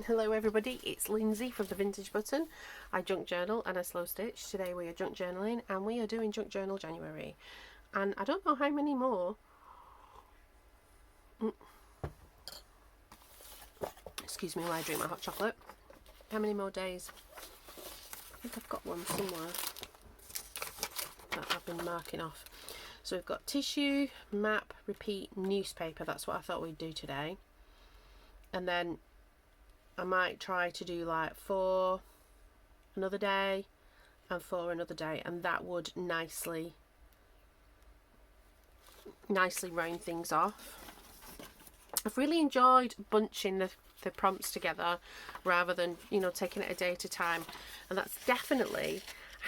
Hello everybody, it's Lindsay from the Vintage Button. I junk journal and I slow stitch. Today we are junk journaling and we are doing Junk Journal January. And I don't know how many more. Excuse me while I drink my hot chocolate. How many more days? I think I've got one somewhere that I've been marking off. So we've got tissue, map, repeat, newspaper. That's what I thought we'd do today. And then I might try to do like 4 another day and 4 another day, and that would nicely round things off. I've really enjoyed bunching the prompts together rather than, you know, taking it a day at a time, and that's definitely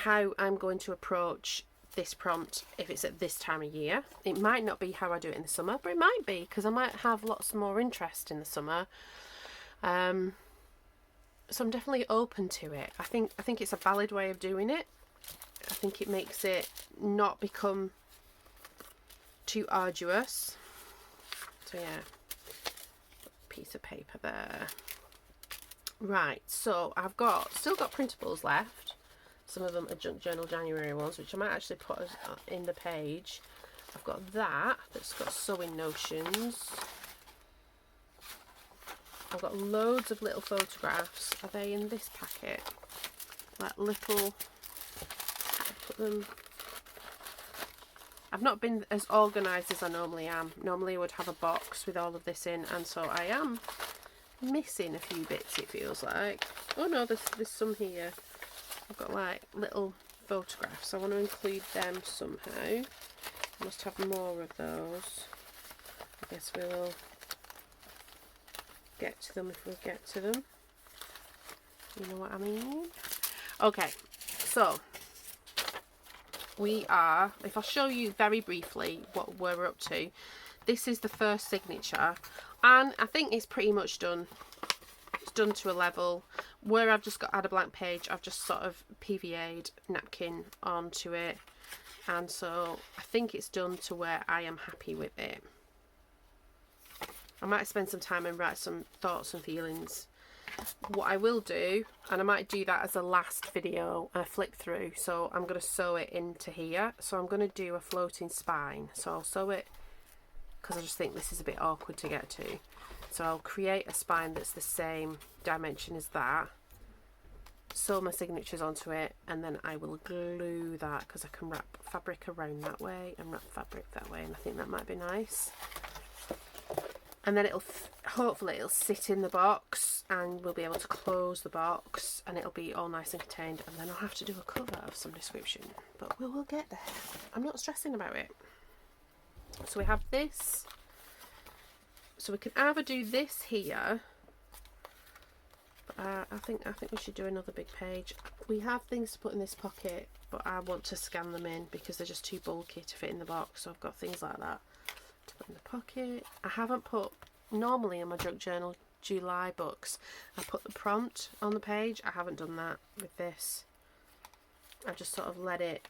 how I'm going to approach this prompt if it's at this time of year. It might not be how I do it in the summer, but it might be, because I might have lots more interest in the summer. So I'm definitely open to it. I think it's a valid way of doing it. I think it makes it not become too arduous. So yeah, piece of paper there. Right, so I've still got printables left. Some of them are Junk Journal January ones, which I might actually put in the page. I've got that's got sewing notions. I've got loads of little photographs. Are they in this packet? Like little, put them. I've not been as organised as I normally am. Normally I would have a box with all of this in, and so I am missing a few bits, it feels like. Oh no, there's some here. I've got like little photographs. I want to include them somehow. I must have more of those. I guess we will get to them if we get to them. You know what I mean? Okay, so we are, if I show you very briefly what we're up to, this is the first signature, and I think it's pretty much done. It's done to a level where I've just got add a blank page. I've just sort of PVA'd napkin onto it, and so I think it's done to where I am happy with it. I might spend some time and write some thoughts and feelings. What I will do, and I might do that as a last video and a flip through, so I'm going to sew it into here. So I'm going to do a floating spine. So I'll sew it because I just think this is a bit awkward to get to. So I'll create a spine that's the same dimension as that, sew my signatures onto it, and then I will glue that because I can wrap fabric around that way and wrap fabric that way, and I think that might be nice. And then hopefully it'll sit in the box and we'll be able to close the box and it'll be all nice and contained, and then I'll have to do a cover of some description, but we will get there. I'm not stressing about it. So we have this, so we can either do this here, but I think we should do another big page. We have things to put in this pocket, but I want to scan them in because they're just too bulky to fit in the box, so I've got things like that to put in the pocket. I haven't put, normally in my Junk Journal July books I put the prompt on the page. I haven't done that with this. I just sort of let it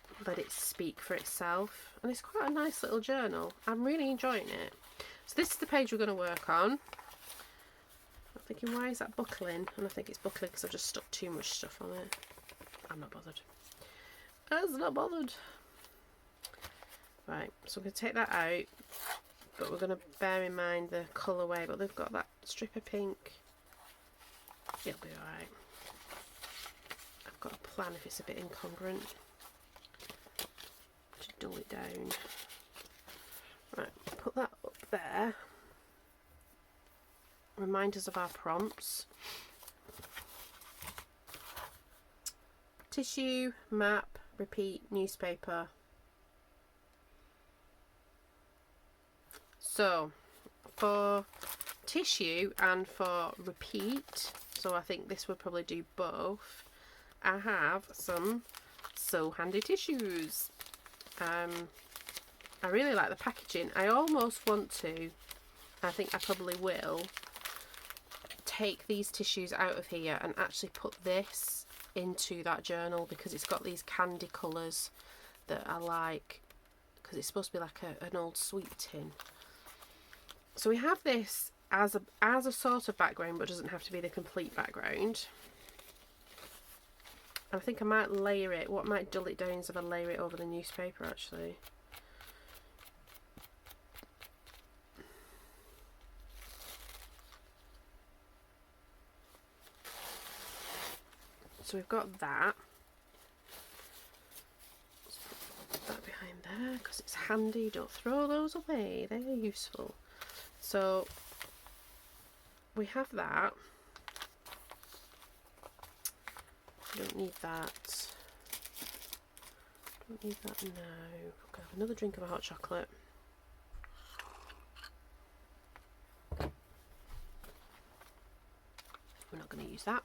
speak for itself, and it's quite a nice little journal. I'm really enjoying it. So this is the page we're going to work on. I'm thinking, why is that buckling? And I think it's buckling because I've just stuck too much stuff on it. I'm not bothered. I was not bothered. Right, so I'm going to take that out, but we're going to bear in mind the colourway. But they've got that strip of pink. It'll be alright. I've got a plan if it's a bit incongruent to dull it down. Right, put that up there. Remind us of our prompts. Tissue, map, repeat, newspaper. So for tissue and for repeat, so I think this would probably do both, I have some So Handy tissues. I really like the packaging. I almost want to, I think I probably will, take these tissues out of here and actually put this into that journal, because it's got these candy colours that I like, because it's supposed to be like an old sweet tin. So we have this as a sort of background, but doesn't have to be the complete background. And I think I might layer it. What might dull it down is if I layer it over the newspaper, actually. So we've got that. Let's put that behind there because it's handy. Don't throw those away. They're useful. So we have that. Don't need that. Don't need that now. Okay, have another drink of a hot chocolate. We're not going to use that.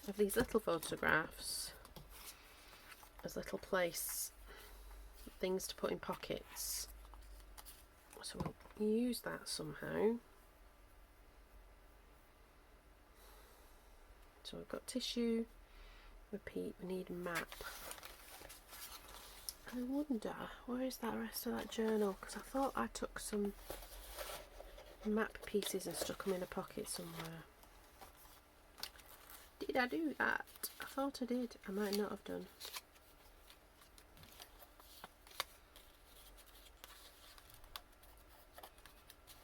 Of these little photographs as little place things to put in pockets. So we'll use that somehow. So we've got tissue, repeat, we need map. I wonder, where is that rest of that journal? Because I thought I took some map pieces and stuck them in a pocket somewhere. Did I do that? I thought I did. I might not have done.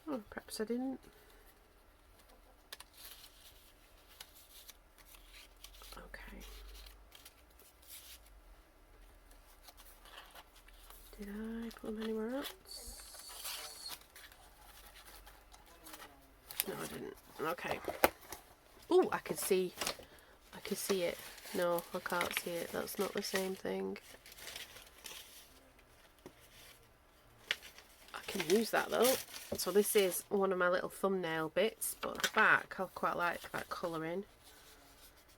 Oh, perhaps I didn't. Okay. Did I put them anywhere else? No, I didn't. Okay. Oh, I can see it. No, I can't see it. That's not the same thing. I can use that though. So this is one of my little thumbnail bits, but at the back I quite like that colouring.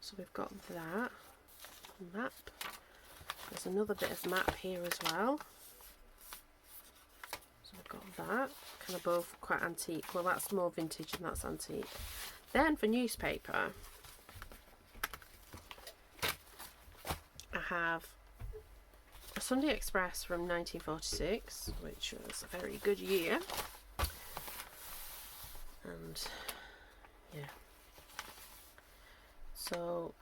So we've got that map. There's another bit of map here as well. So we've got that. Kind of both quite antique. Well, that's more vintage and that's antique. Then for newspaper, I have a Sunday Express from 1946, which was a very good year. And yeah, so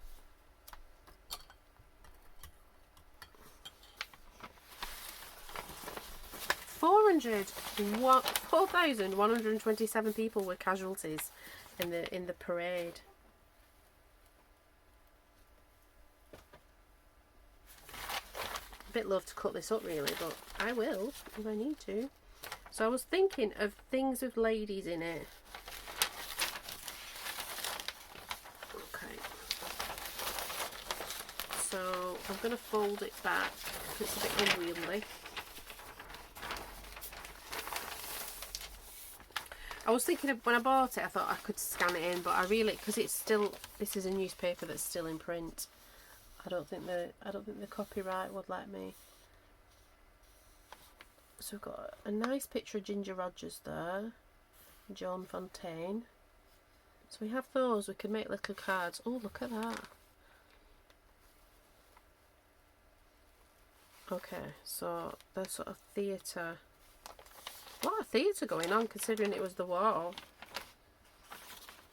four thousand 127 people were casualties in the parade. A bit love to cut this up really, but I will if I need to. So I was thinking of things with ladies in it. Okay. So I'm going to fold it back because it's a bit unwieldy. I was thinking of when I bought it, I thought I could scan it in, but I really, because it's still, this is a newspaper that's still in print. I don't think the copyright would let me. So we've got a nice picture of Ginger Rogers there, John Fontaine. So we have those. We can make little cards. Oh, look at that. Okay, so there's sort of theatre. A lot of theatre going on considering it was the war.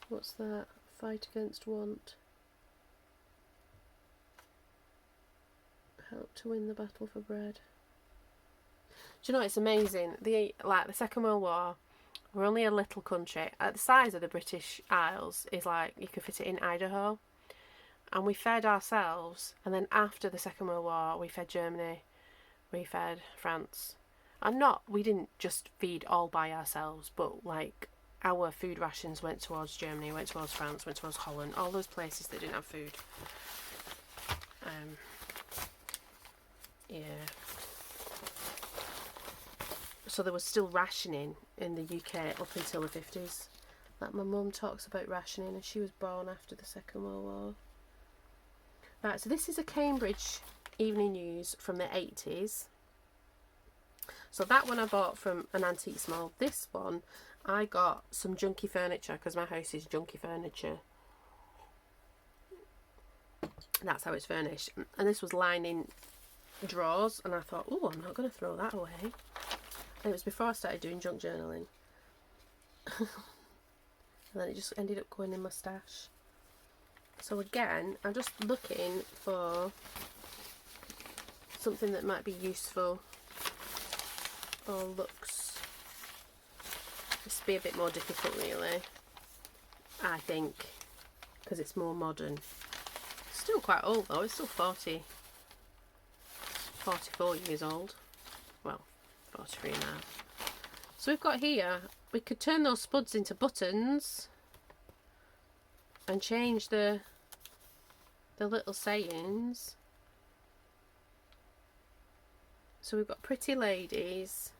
What's that? Fight against want. Help to win the battle for bread. Do you know, it's amazing. The Second World War, we're only a little country. At the size of the British Isles is like you could fit it in Idaho. And we fed ourselves, and then after the Second World War we fed Germany, we fed France. And we didn't just feed all by ourselves, but like our food rations went towards Germany, went towards France, went towards Holland, all those places that didn't have food. Yeah. So there was still rationing in the UK up until the 50s. Like my mum talks about rationing, and she was born after the Second World War. Right, so this is a Cambridge Evening News from the 80s. So that one I bought from an antique small. This one I got some junky furniture because my house is junky furniture. That's how it's furnished. And this was lining drawers, and I thought, oh, I'm not going to throw that away. It was before I started doing junk journaling. And then it just ended up going in my stash. So again, I'm just looking for something that might be useful or looks, this would be a bit more difficult really, I think, because it's more modern. It's still quite old though, it's still 44 years old. Well, 43 now. So we've got here, we could turn those spuds into buttons and change the little sayings. So we've got pretty ladies,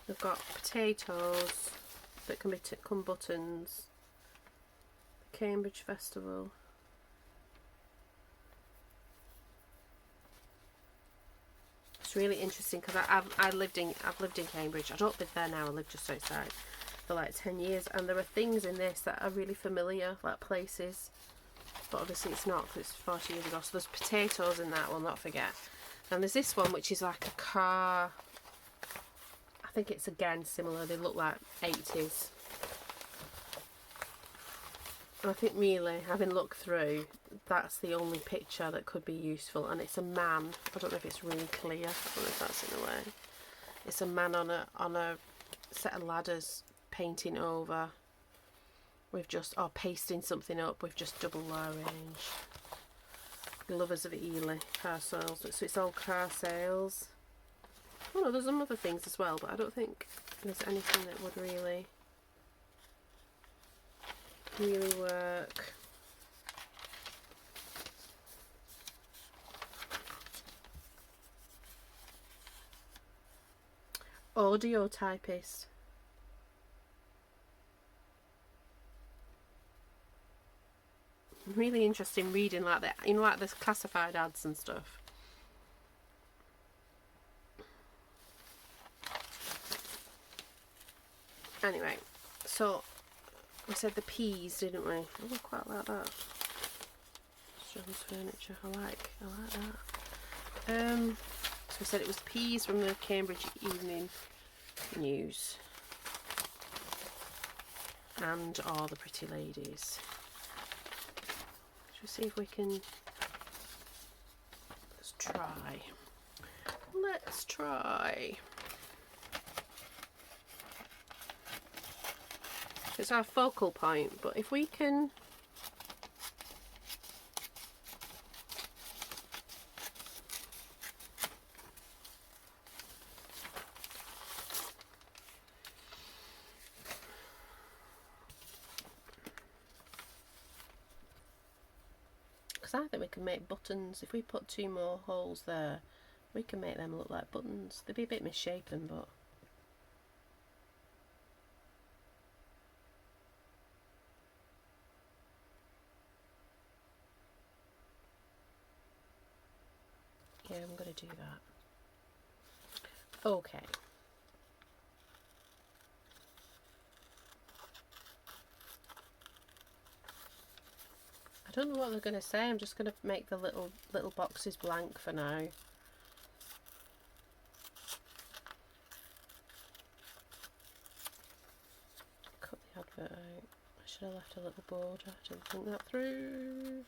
we've got potatoes that can become buttons, the Cambridge Festival, it's really interesting because I've lived in Cambridge. I don't live there now, I live just outside, for like 10 years, and there are things in this that are really familiar, like places, but obviously it's not because it's 40 years ago. So there's potatoes in that, we'll not forget. And there's this one which is like a car, I think it's again similar, they look like 80s. And I think really, having looked through, that's the only picture that could be useful, and it's a man. I don't know if it's really clear, I don't know if that's in a way. It's a man on a set of ladders painting over with just, or pasting something up with just double arrange. Lovers of Ely, car sales. So it's all car sales. Oh no, there's some other things as well, but I don't think there's anything that would really work. Audio typist. Really interesting reading like that, you know, like this classified ads and stuff. Anyway, so we said the peas, didn't we? Oh, I quite like that. John's furniture. I like that. So we said it was peas from the Cambridge Evening News, and all the pretty ladies. Let's see if we can. Let's try. Let's try. It's our focal point, but if we can. I think we can make buttons. If we put 2 more holes there, we can make them look like buttons. They'd be a bit misshapen, but yeah, I'm going to do that. Okay. I don't know what they're going to say. I'm just going to make the little boxes blank for now. Cut the advert out. I should have left a little border. I didn't think that through.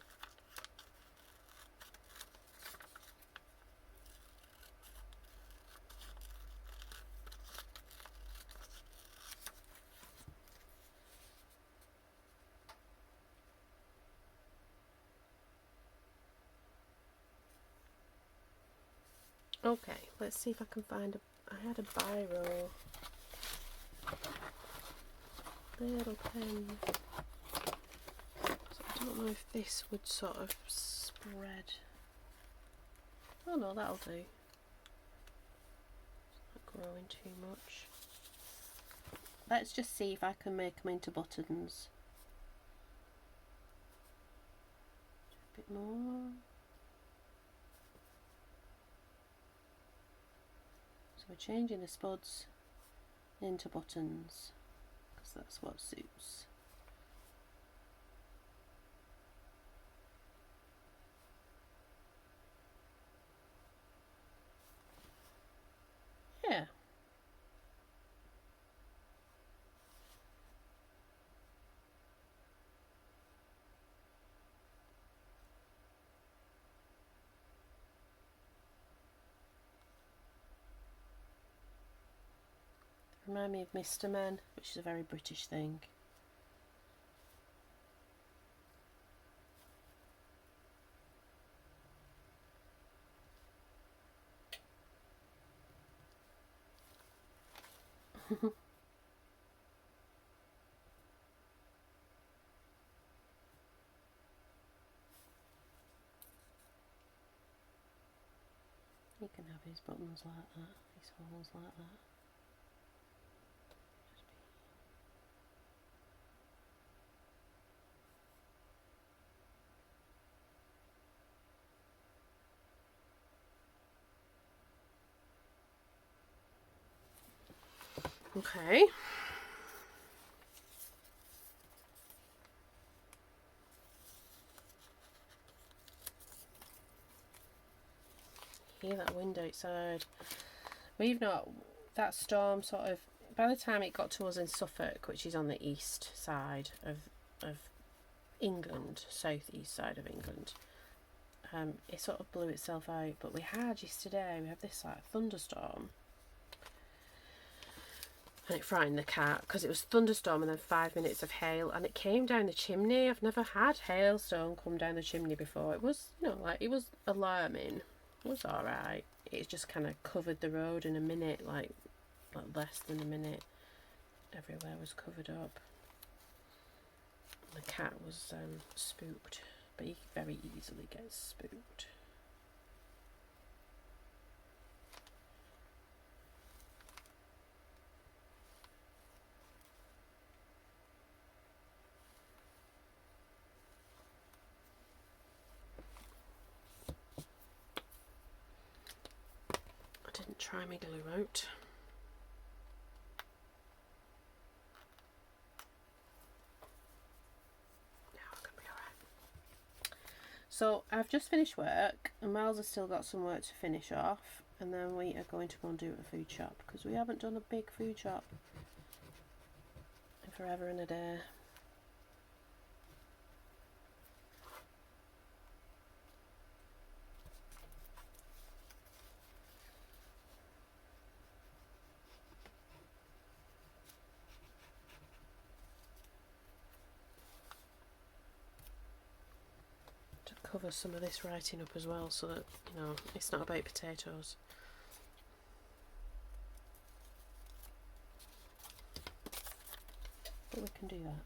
Okay, let's see if I can find I had a biro. Little pen. So I don't know if this would sort of spread. Oh no, that'll do. It's not growing too much. Let's just see if I can make them into buttons. A bit more. So we're changing the spuds into buttons because that's what suits. remind me of Mr. Men, which is a very British thing. He can have his buttons like that, his holes like that. Okay. Hear that wind outside. We've not, that storm sort of, by the time it got to us in Suffolk, which is on the east side of England, southeast side of England, it sort of blew itself out. But we had this like thunderstorm, and it frightened the cat because it was thunderstorm and then 5 minutes of hail, and it came down the chimney. I've never had hailstone come down the chimney before. It was, you know, like, it was alarming. It was alright. It just kind of covered the road in a minute, like less than a minute. Everywhere was covered up. The cat was spooked, but he very easily gets spooked. I didn't try my glue out. So I've just finished work, and Miles has still got some work to finish off, and then we are going to go and do a food shop, because we haven't done a big food shop in forever and a day. Cover some of this writing up as well, so that, you know, it's not about potatoes. But we can do that.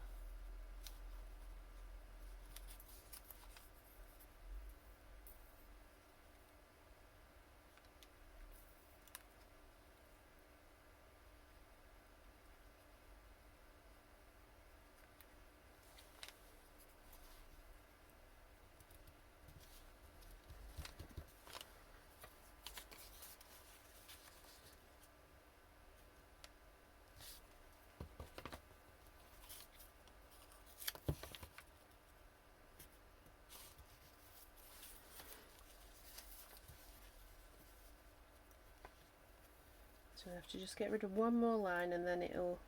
So we have to just get rid of one more line, and then it'll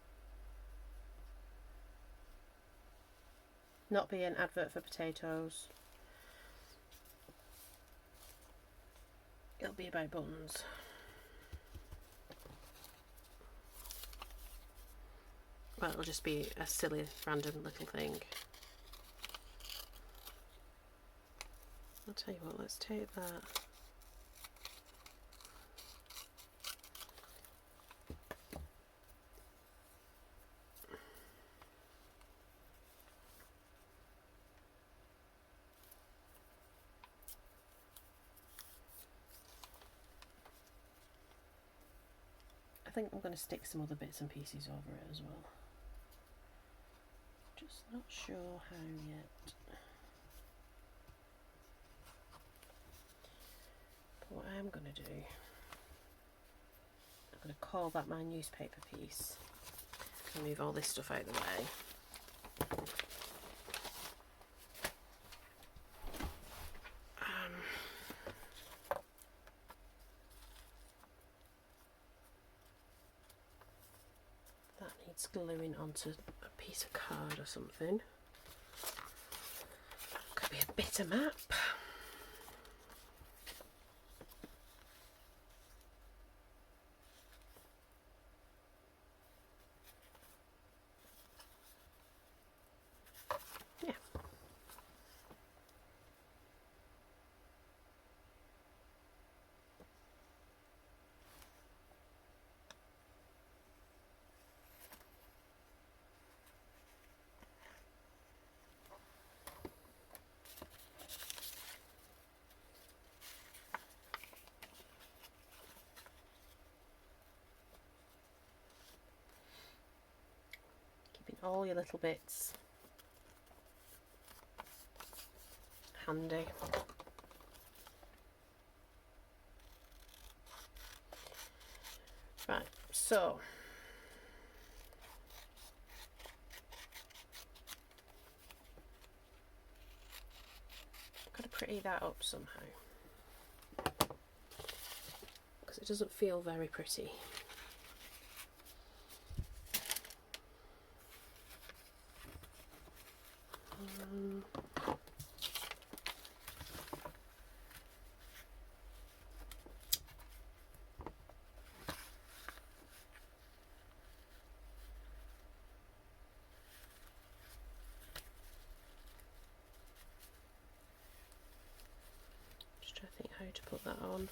not be an advert for potatoes. It'll be about buttons. Well, it'll just be a silly random little thing. I'll tell you what, let's take that. I think I'm going to stick some other bits and pieces over it as well. Just not sure how yet. But what I am going to do, I'm going to call that my newspaper piece. And move all this stuff out of the way. Gluing onto a piece of card or something. Could be a bitter map. all your little bits handy. Right, so I've got to pretty that up somehow, because it doesn't feel very pretty. Just trying to think how to put that on.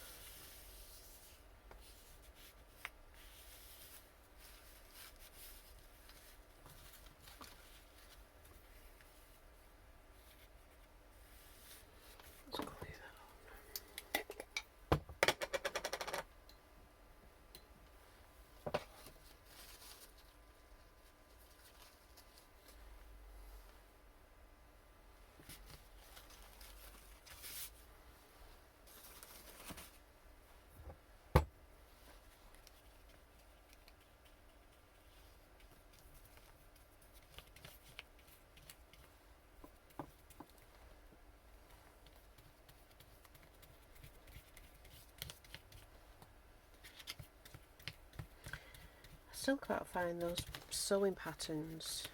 Still can't find those sewing patterns.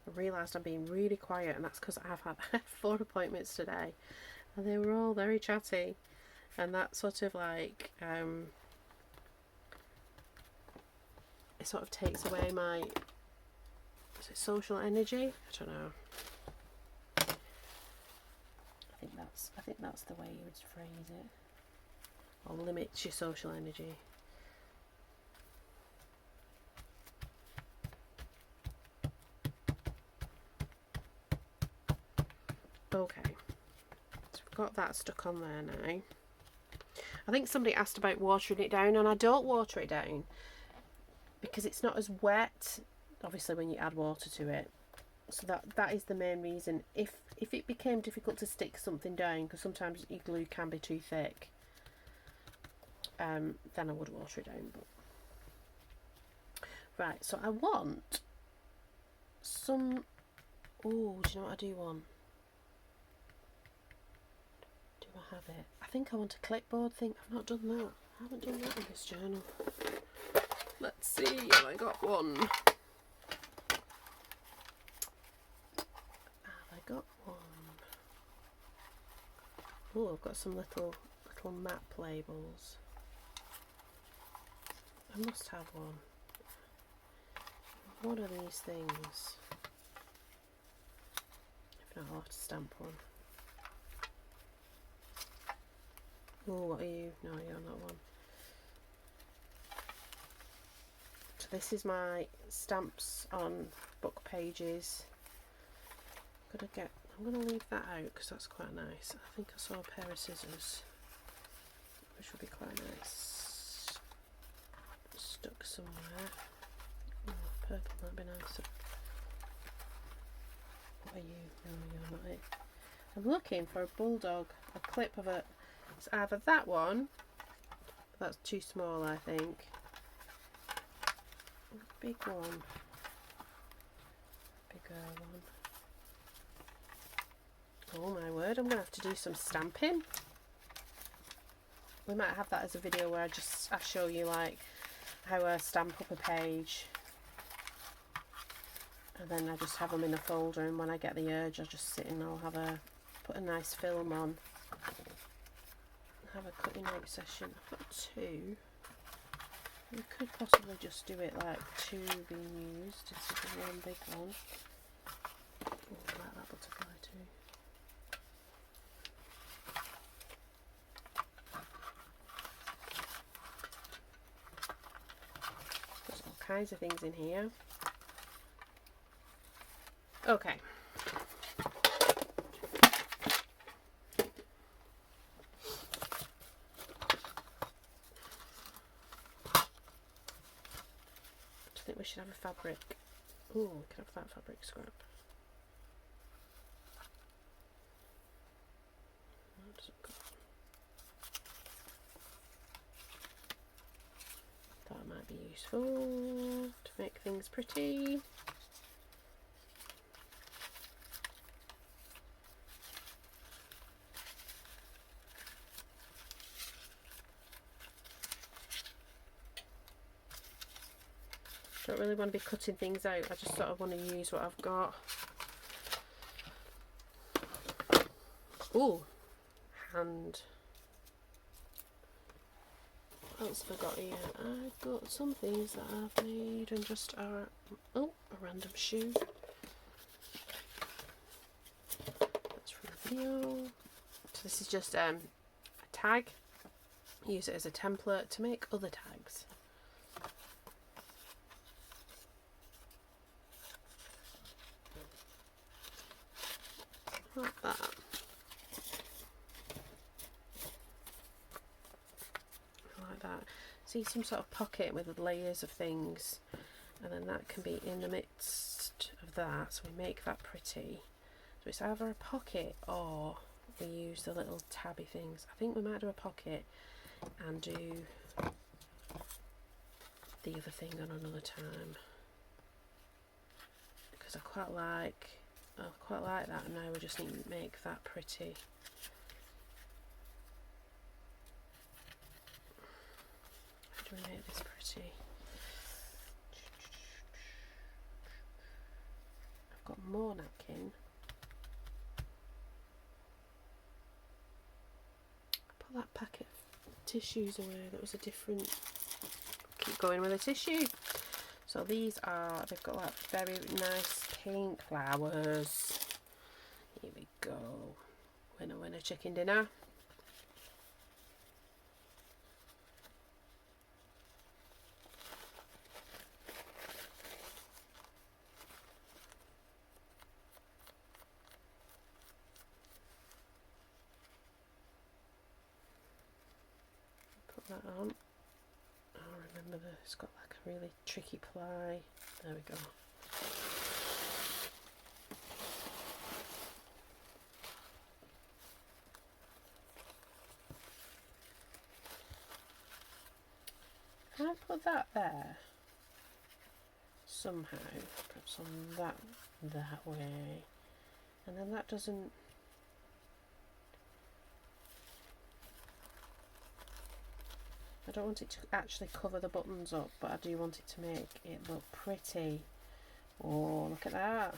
I realised I'm being really quiet, and that's because I've had 4 appointments today and they were all very chatty, and that sort of like it sort of takes away my social energy. I don't know. I think that's the way you would phrase it. Or limits your social energy. Okay, so we've got that stuck on there now. I think somebody asked about watering it down, and I don't water it down because it's not as wet, obviously, when you add water to it. So that is the main reason. If it became difficult to stick something down, because sometimes your glue can be too thick, then I would water it down. But right, so I want some. Oh, do you know what I do want? I have it. I think I want a clipboard thing. I've not done that. I haven't done that in this journal. Let's see. Have I got one? Have I got one? Oh, I've got some little map labels. I must have one. What are these things? If not, I'll have to stamp one. Oh, what are you? No, you're not one. So this is my stamps on book pages. I'm gonna leave that out because that's quite nice. I think I saw a pair of scissors, which would be quite nice. Stuck somewhere. Oh, purple might be nicer. What are you? No, you're not it. I'm looking for a bulldog. A clip of a. It's either that one, that's too small, I think. A big one, bigger one. Oh my word, I'm going to have to do some stamping. We might have that as a video where I show you like how I stamp up a page. And then I just have them in a folder, and when I get the urge, I just sit and I'll put a nice film on. Have a cutting out session. I've got 2. We could possibly just do it like 2 being used instead of 1 big one. Oh, I like that butterfly too. There's all kinds of things in here. Okay. I think we should have a fabric Oh, we can have that fabric scrap. That might be useful to make things pretty. Don't really want to be cutting things out, I just sort of want to use what I've got. Oh, hand. What else have I got here? I've got some things that I've made and just a random shoe. That's from the video. So this is just a tag. Use it as a template to make other tags. Like that. Like that. See, some sort of pocket with layers of things, and then that can be in the midst of that, so we make that pretty. So it's either a pocket or we use the little tabby things. I think we might do a pocket and do the other thing on another time, because I quite like that, and now we just need to make that pretty. How do we make this pretty? I've got more napkin. Put that packet of tissues away. That was a different. Keep going with the tissue. So these are, they've got like very nice pink flowers. Here we go. Winner, winner, chicken dinner. Put that on. Oh, remember that it's got like a really tricky ply. There we go. Can I put that there? Somehow. Perhaps on that way. And then that doesn't. I don't want it to actually cover the buttons up, but I do want it to make it look pretty. Oh, look at that.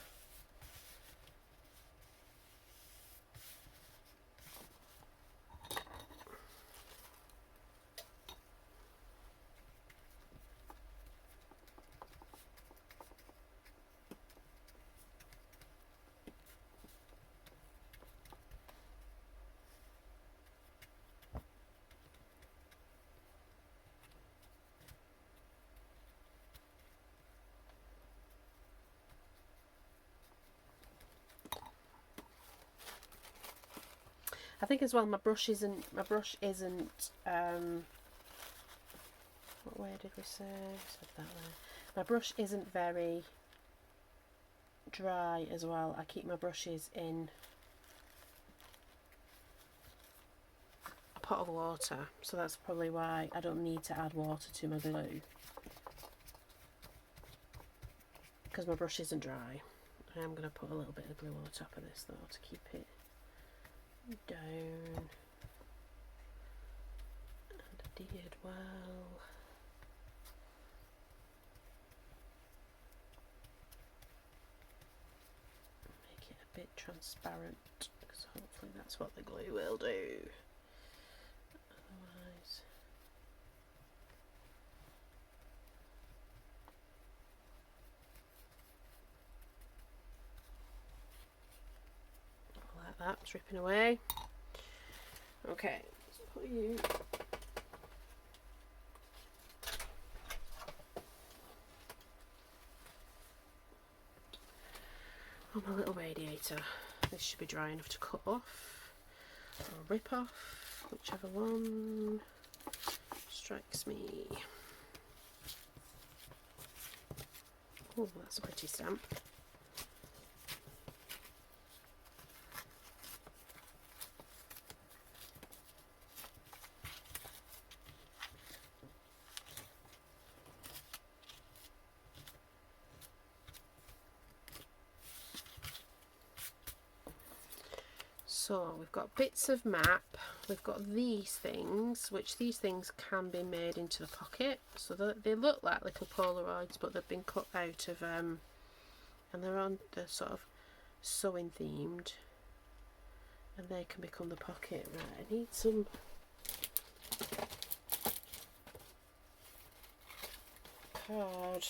I think as well my brush isn't what way did we say? Said that way. My brush isn't very dry as well. I keep my brushes in a pot of water, so that's probably why I don't need to add water to my glue, because my brush isn't dry. I am going to put a little bit of glue on the top of this though to keep it down, and I did well. Make it a bit transparent, because hopefully that's what the glue will do. Otherwise, like that, dripping away. Okay, let's put you on my little radiator. This should be dry enough to cut off or rip off, whichever one strikes me. Oh, that's a pretty stamp. So we've got bits of map, we've got these things, which these things can be made into the pocket. So they look like little Polaroids, but they've been cut out of, and they're sort of sewing themed, and they can become the pocket. Right, I need some card.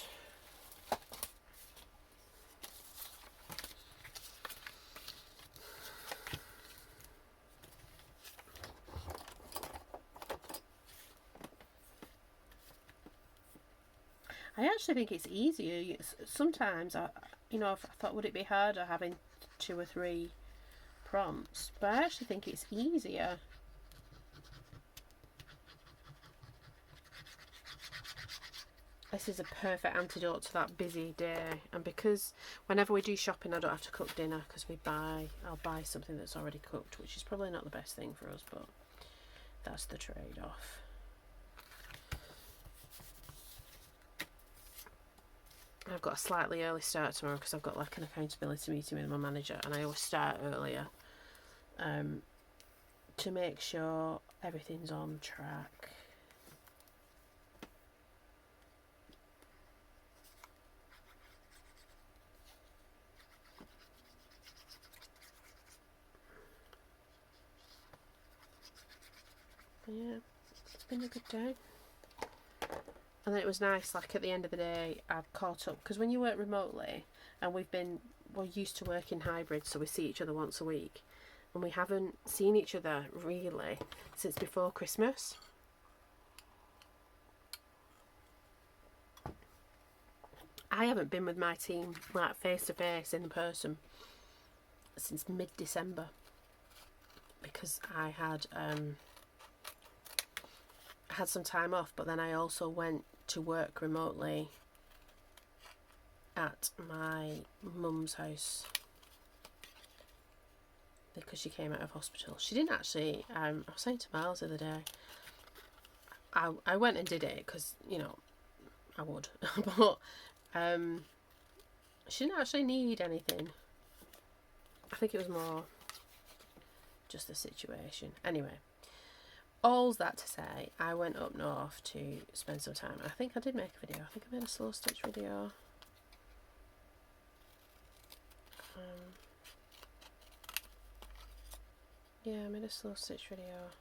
I actually think it's easier. Sometimes I thought, would it be harder having 2 or 3 prompts? But I actually think it's easier. This is a perfect antidote to that busy day, and because whenever we do shopping I don't have to cook dinner, because I'll buy something that's already cooked, which is probably not the best thing for us, but that's the trade-off. I've got a slightly early start tomorrow because I've got like an accountability meeting with my manager, and I always start earlier to make sure everything's on track. Yeah, it's been a good day. And then it was nice, like at the end of the day, I've caught up, because when you work remotely, and we're used to working hybrid, so we see each other once a week, and we haven't seen each other really since before Christmas. I haven't been with my team like face to face in person since mid-December, because I had some time off, but then I also went to work remotely at my mum's house because she came out of hospital. She didn't actually, I was saying to Miles the other day, I went and did it because, you know, I would, but she didn't actually need anything. I think it was more just the situation. Anyway, all's that to say, I went up north to spend some time. I think I did make a video. I think I made a slow stitch video. Yeah, I made a slow stitch video.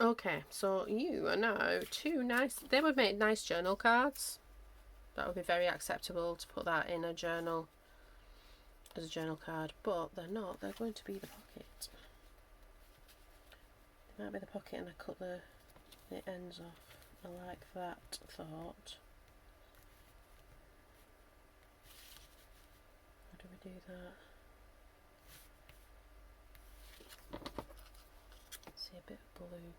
Okay, so you are now 2 nice, they would make nice journal cards. That would be very acceptable to put that in a journal as a journal card, but they're not. They're going to be the pocket. It might be the pocket, and I cut the ends off. I like that thought. How do we do that? See a bit of blue.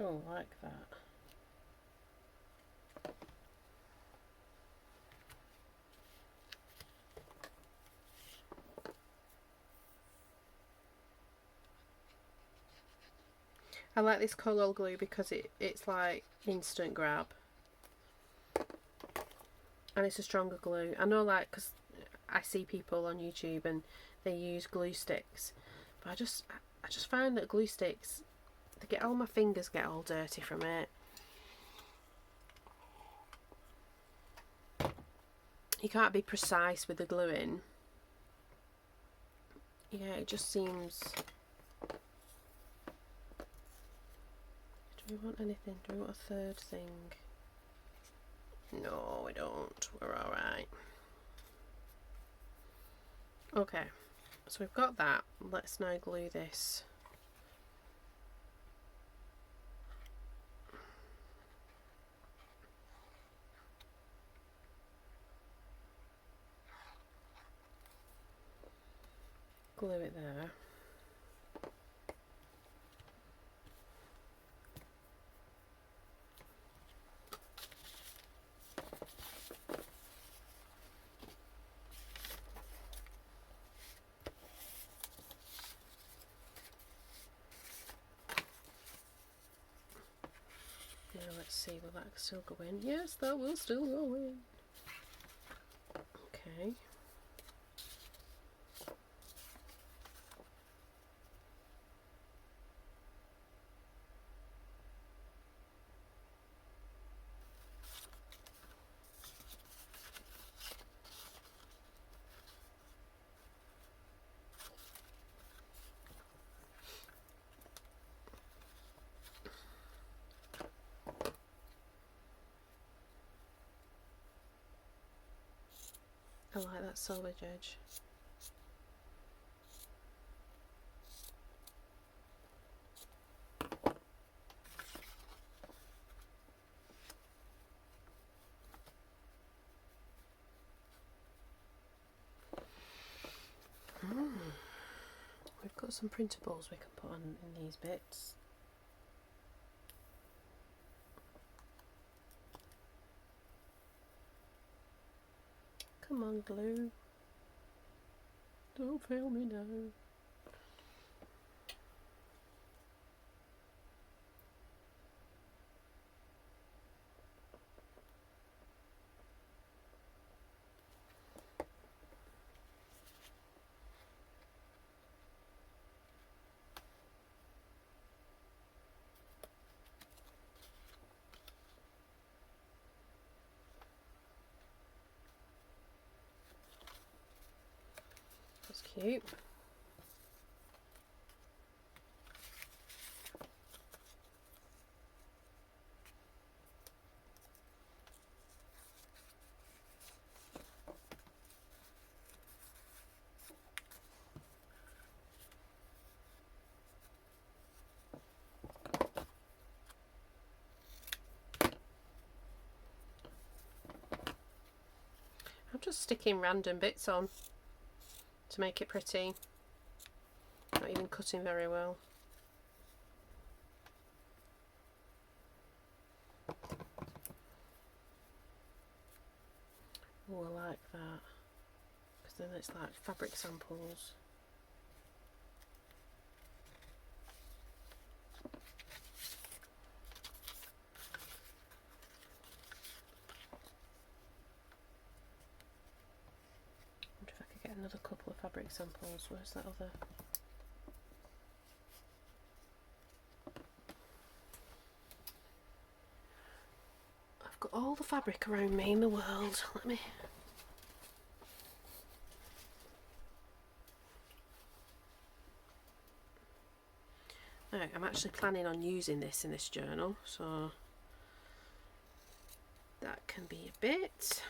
Oh, like that. I like this Coral glue because it's like instant grab, and it's a stronger glue. I know, like, because I see people on YouTube and they use glue sticks, but I just find that glue sticks, all my fingers get all dirty from it. You can't be precise with the gluing. Yeah, it just seems. Do we want anything? Do we want a third thing? No, we don't. We're alright. Okay. So we've got that. Let's now glue this. Glue it there. Now let's see, will that still go in? Yes, that will still go in. Okay. I like that selvage edge. We've got some printables we can put on in these bits. Come on, glue. Don't fail me now. That's cute. I'm just sticking random bits on to make it pretty. Not even cutting very well. Oh, I like that, because then it's like fabric samples. I wonder if I could get another couple of fabric samples. Where's that other? I've got all the fabric around me in the world. Let me... Now, I'm actually planning on using this in this journal, so that can be a bit.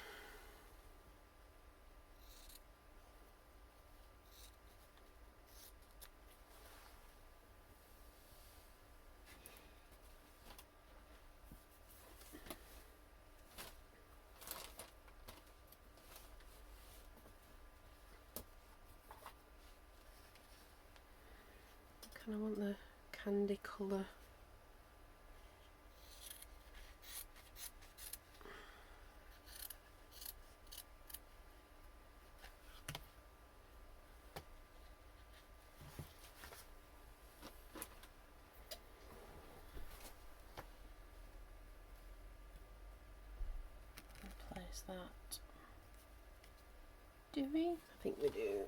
I kind of want the candy colour. Place that. Do we? I think we do.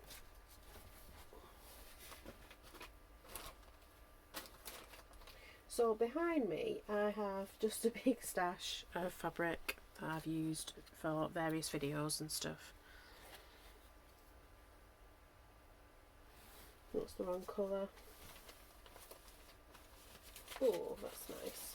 So behind me I have just a big stash of fabric that I've used for various videos and stuff. That's the wrong colour. Oh, that's nice.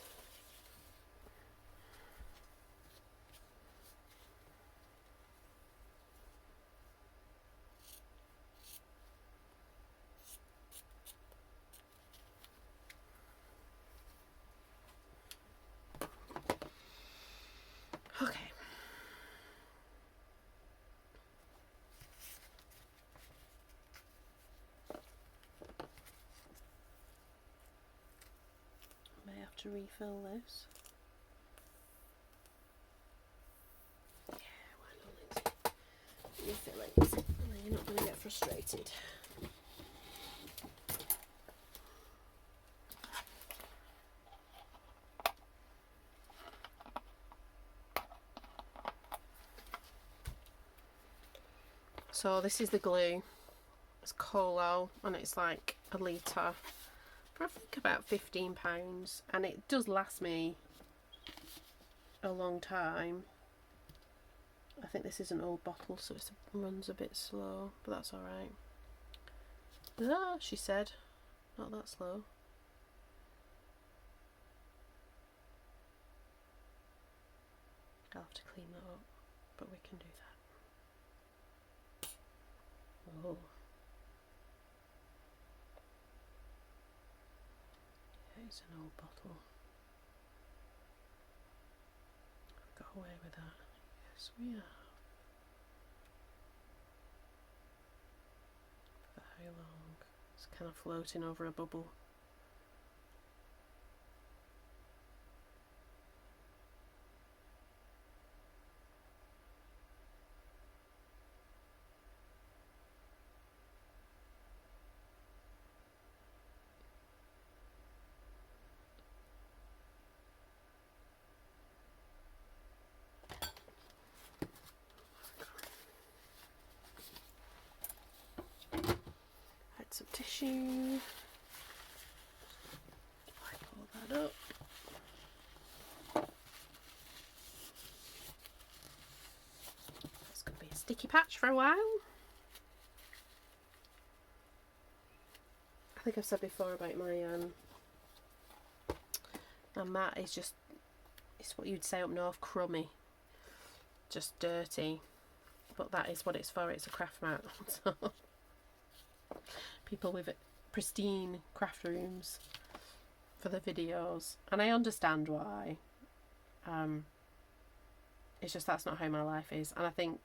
to refill this. Yeah, why not, Lindsay? Refill it, and then you're not going to get frustrated. So this is the glue. It's Colo, and it's like a litre for I think about £15, and it does last me a long time. I think this is an old bottle, so it runs a bit slow, but that's alright. Ah, she said, not that slow. I'll have to clean that up, but we can do that. Oh. Yeah, it's an old bottle. Got away with that. Yes, we have. For how long? It's kind of floating over a bubble. Some tissue. Wipe all that up. That's going to be a sticky patch for a while. I think I've said before about my mat is just, it's what you'd say up north, crummy, just dirty, but that is what it's for. It's a craft mat. So people with pristine craft rooms for the videos, and I understand why. It's just that's not how my life is, and I think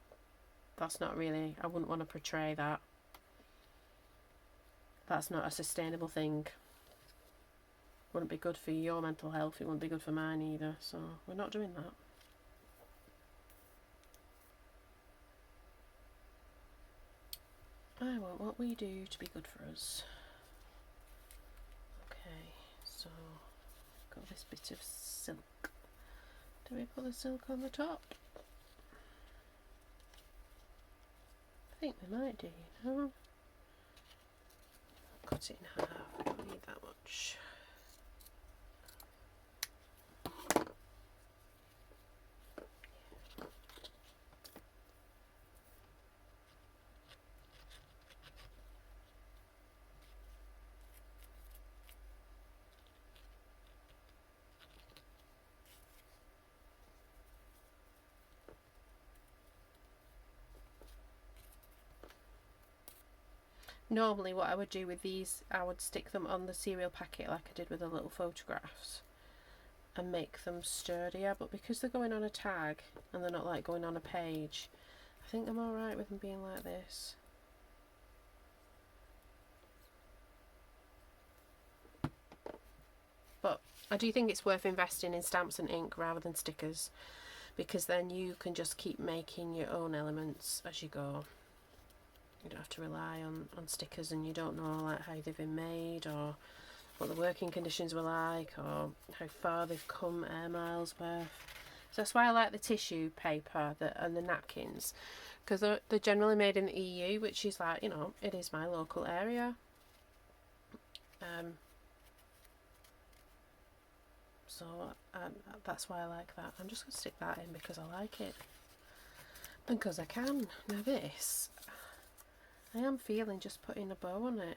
that's not really, I wouldn't want to portray that. That's not a sustainable thing. Wouldn't be good for your mental health, it wouldn't be good for mine either, so we're not doing that. I want what we do to be good for us. Okay, so got this bit of silk. Do we put the silk on the top? I think we might do, you know. Cut it in half, we don't need that much. Normally what I would do with these, I would stick them on the cereal packet like I did with the little photographs and make them sturdier, but because they're going on a tag and they're not like going on a page, I think I'm alright with them being like this. But I do think it's worth investing in stamps and ink rather than stickers, because then you can just keep making your own elements as you go. You don't have to rely on stickers, and you don't know like how they've been made or what the working conditions were like or how far they've come air miles worth. So that's why I like the tissue paper and the napkins, because they're generally made in the EU, which is like, you know, it is my local area. So that's why I like that. I'm just going to stick that in because I like it. Because I can. Now this, I am feeling just putting a bow on it.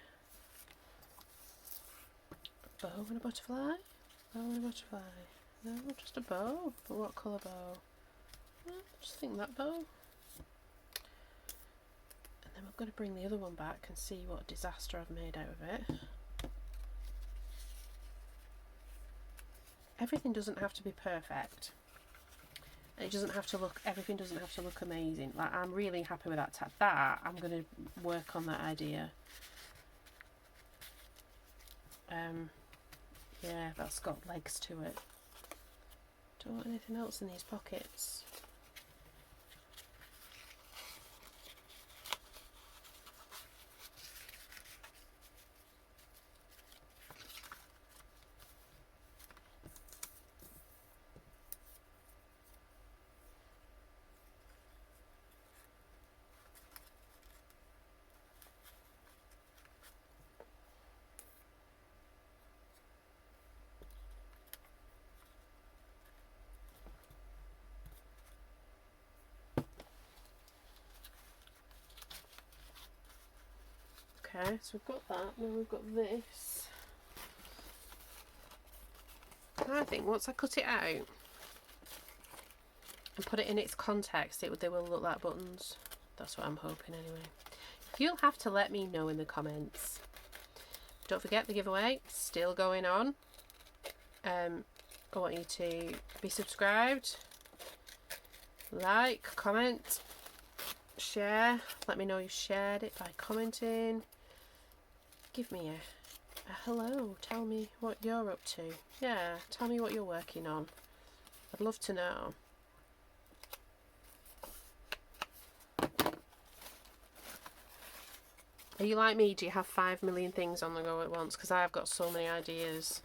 A bow and a butterfly? Bow and a butterfly. No, just a bow. But what colour bow? I just think that bow. And then we're going to bring the other one back and see what disaster I've made out of it. Everything doesn't have to be perfect. It doesn't have to look, everything doesn't have to look amazing. Like, I'm really happy with that tab. That, I'm going to work on that idea. Yeah, that's got legs to it. Don't want anything else in these pockets. Okay, so we've got that, now we've got this. I think once I cut it out and put it in its context, they will look like buttons. That's what I'm hoping anyway. You'll have to let me know in the comments. Don't forget the giveaway, still going on. I want you to be subscribed, like, comment, share. Let me know you shared it by commenting. Give me a hello. Tell me what you're up to. Yeah, tell me what you're working on. I'd love to know. Are you like me? Do you have 5 million things on the go at once? Because I've got so many ideas.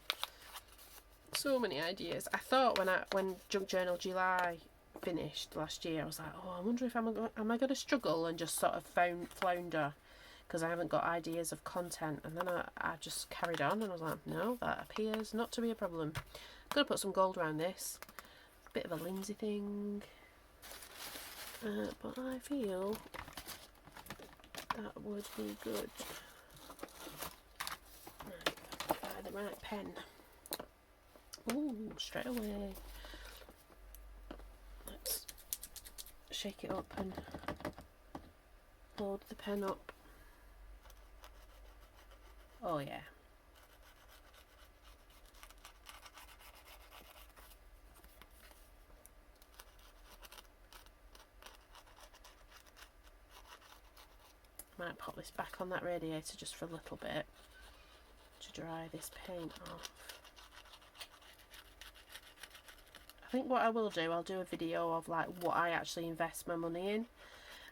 So many ideas. I thought when Junk Journal July finished last year, I was like, oh, I wonder if am I going to struggle and just sort of flounder because I haven't got ideas of content. And then I just carried on and I was like, no, that appears not to be a problem. I'm going to put some gold around this. Bit of a Lindsay thing. But I feel that would be good. Right, find the right pen. Ooh, straight away. Let's shake it up and load the pen up. Oh yeah. Might pop this back on that radiator just for a little bit to dry this paint off. I think what I will do, I'll do a video of like what I actually invest my money in.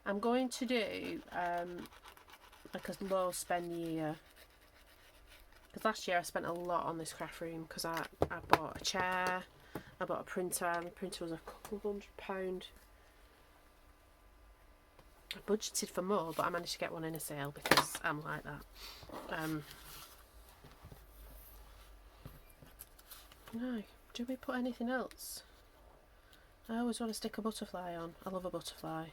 I'm going to do like a low spend year, because last year I spent a lot on this craft room because I bought a chair, I bought a printer, and the printer was a couple of £100. I budgeted for more, but I managed to get one in a sale because I'm like that. No, do we put anything else? I always want to stick a butterfly on. I love a butterfly.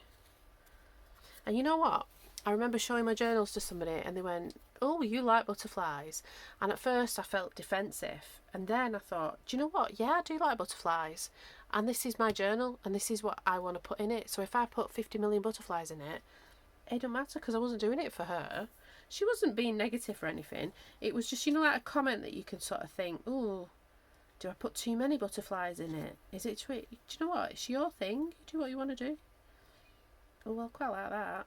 And you know what? I remember showing my journals to somebody and they went, oh, you like butterflies? And at first I felt defensive. And then I thought, do you know what? Yeah, I do like butterflies. And this is my journal and this is what I want to put in it. So if I put 50 million butterflies in it, it don't matter because I wasn't doing it for her. She wasn't being negative or anything. It was just, you know, like a comment that you can sort of think, oh, do I put too many butterflies in it? Is it too... Do you know what? It's your thing. You do what you want to do. Oh, well, quite like that.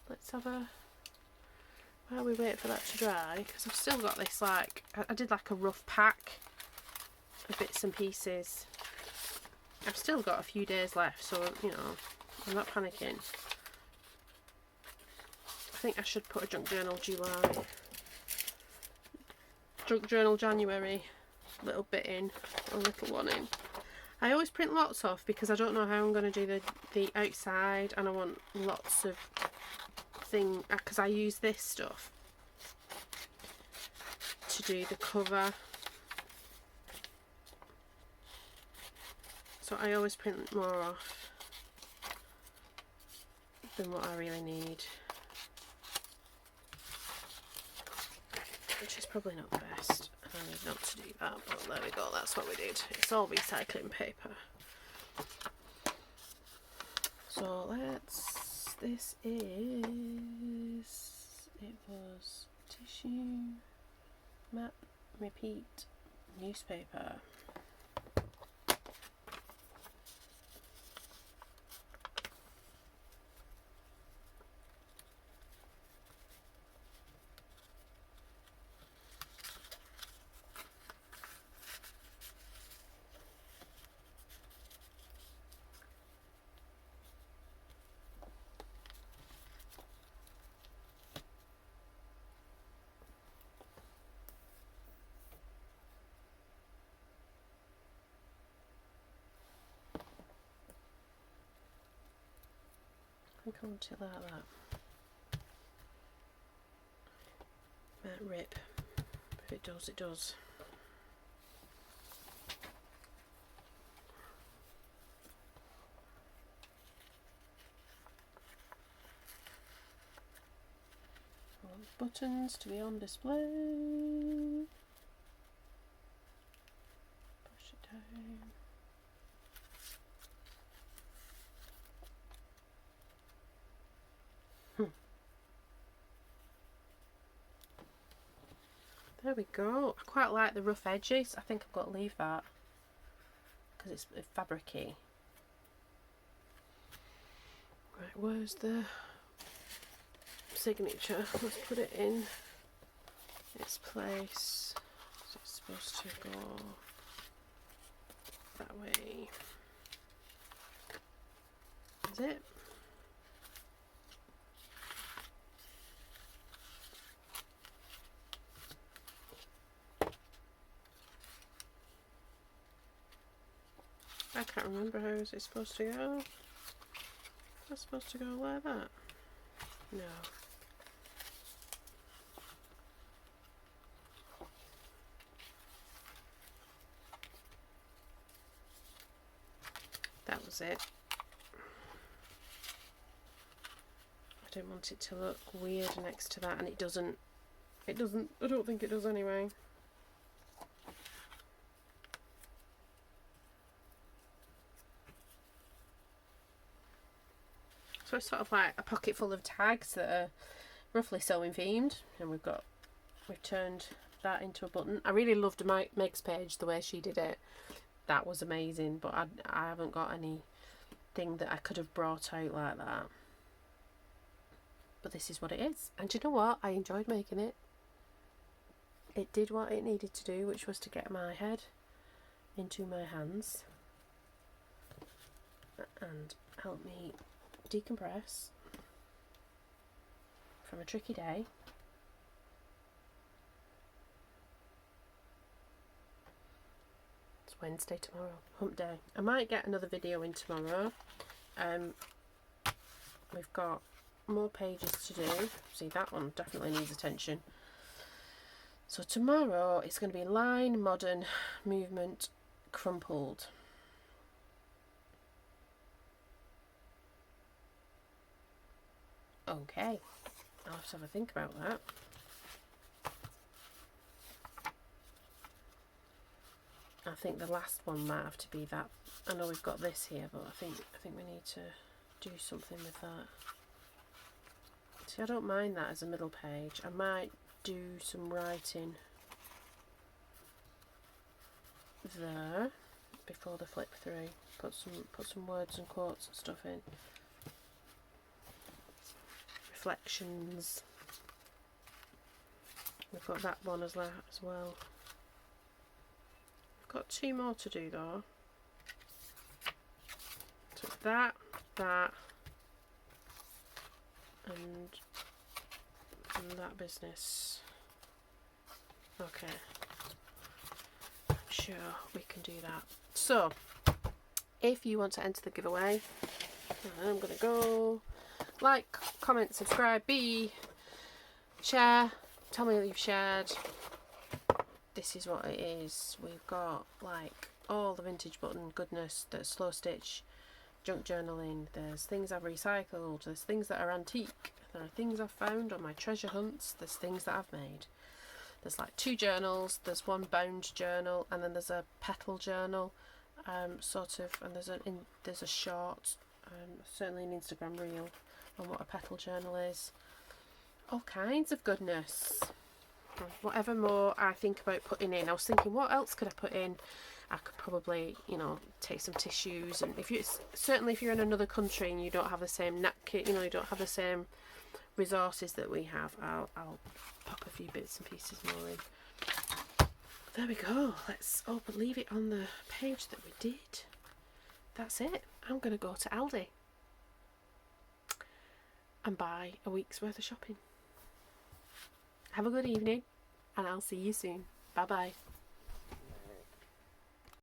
Let's have a... While we wait for that to dry, because I've still got this, like... I did like a rough pack of bits and pieces. I've still got a few days left, so, you know, I'm not panicking. I think I should put a Junk Journal July. Junk Journal January. Little bit in, a little one in. I always print lots off because I don't know how I'm going to do the outside, and I want lots of thing because I use this stuff to do the cover, so I always print more off than what I really need, which is probably not the best. I need not to do that, but there we go, that's what we did. It's all recycling paper. So this it was tissue, map, repeat, newspaper. I think I want it like that. Might rip. If it does, it does. I want the buttons to be on display. Push it down. There we go. I quite like the rough edges. I think I've got to leave that because it's fabricy. Right, where's the signature? Let's put it in its place. So it's supposed to go that way. Is it? I can't remember how is it supposed to go. Is it supposed to go like that? No. That was it. I don't want it to look weird next to that, and it doesn't. I don't think it does anyway. So it's sort of like a pocket full of tags that are roughly sewing themed, and we've turned that into a button. I really loved Meg's page, the way she did it. That was amazing, but I haven't got anything that I could have brought out like that. But this is what it is, and you know what? I enjoyed making it. It did what it needed to do, which was to get my head into my hands and help me decompress from a tricky day. It's Wednesday tomorrow, hump day. I might get another video in tomorrow. We've got more pages to do. See, that one definitely needs attention. So tomorrow it's going to be line, modern, movement, crumpled. Okay, I'll have to have a think about that. I think the last one might have to be that. I know we've got this here, but I think we need to do something with that. See, I don't mind that as a middle page. I might do some writing there before the flip through. Put some words and quotes and stuff in. Reflections. We've got that one as well. We've got two more to do though. So that, and that business. Okay. I'm sure we can do that. So, if you want to enter the giveaway, I'm going to go like, comment, subscribe, share, tell me what you've shared. This is what it is. We've got like all the vintage button goodness, there's slow stitch, junk journaling, there's things I've recycled, there's things that are antique, there are things I've found on my treasure hunts, there's things that I've made. There's like 2 journals, there's one bound journal, and then there's a petal journal, sort of, and there's a short, certainly an Instagram reel on what a petal journal is. All kinds of goodness. Whatever more I think about putting in. I was thinking, what else could I put in? I could probably, you know, take some tissues, and if you're in another country and you don't have the same napkin, you know, you don't have the same resources that we have, I'll pop a few bits and pieces more in. There we go. Let's leave it on the page that we did. That's it. I'm going to go to Aldi and buy a week's worth of shopping. Have a good evening, and I'll see you soon. Bye bye.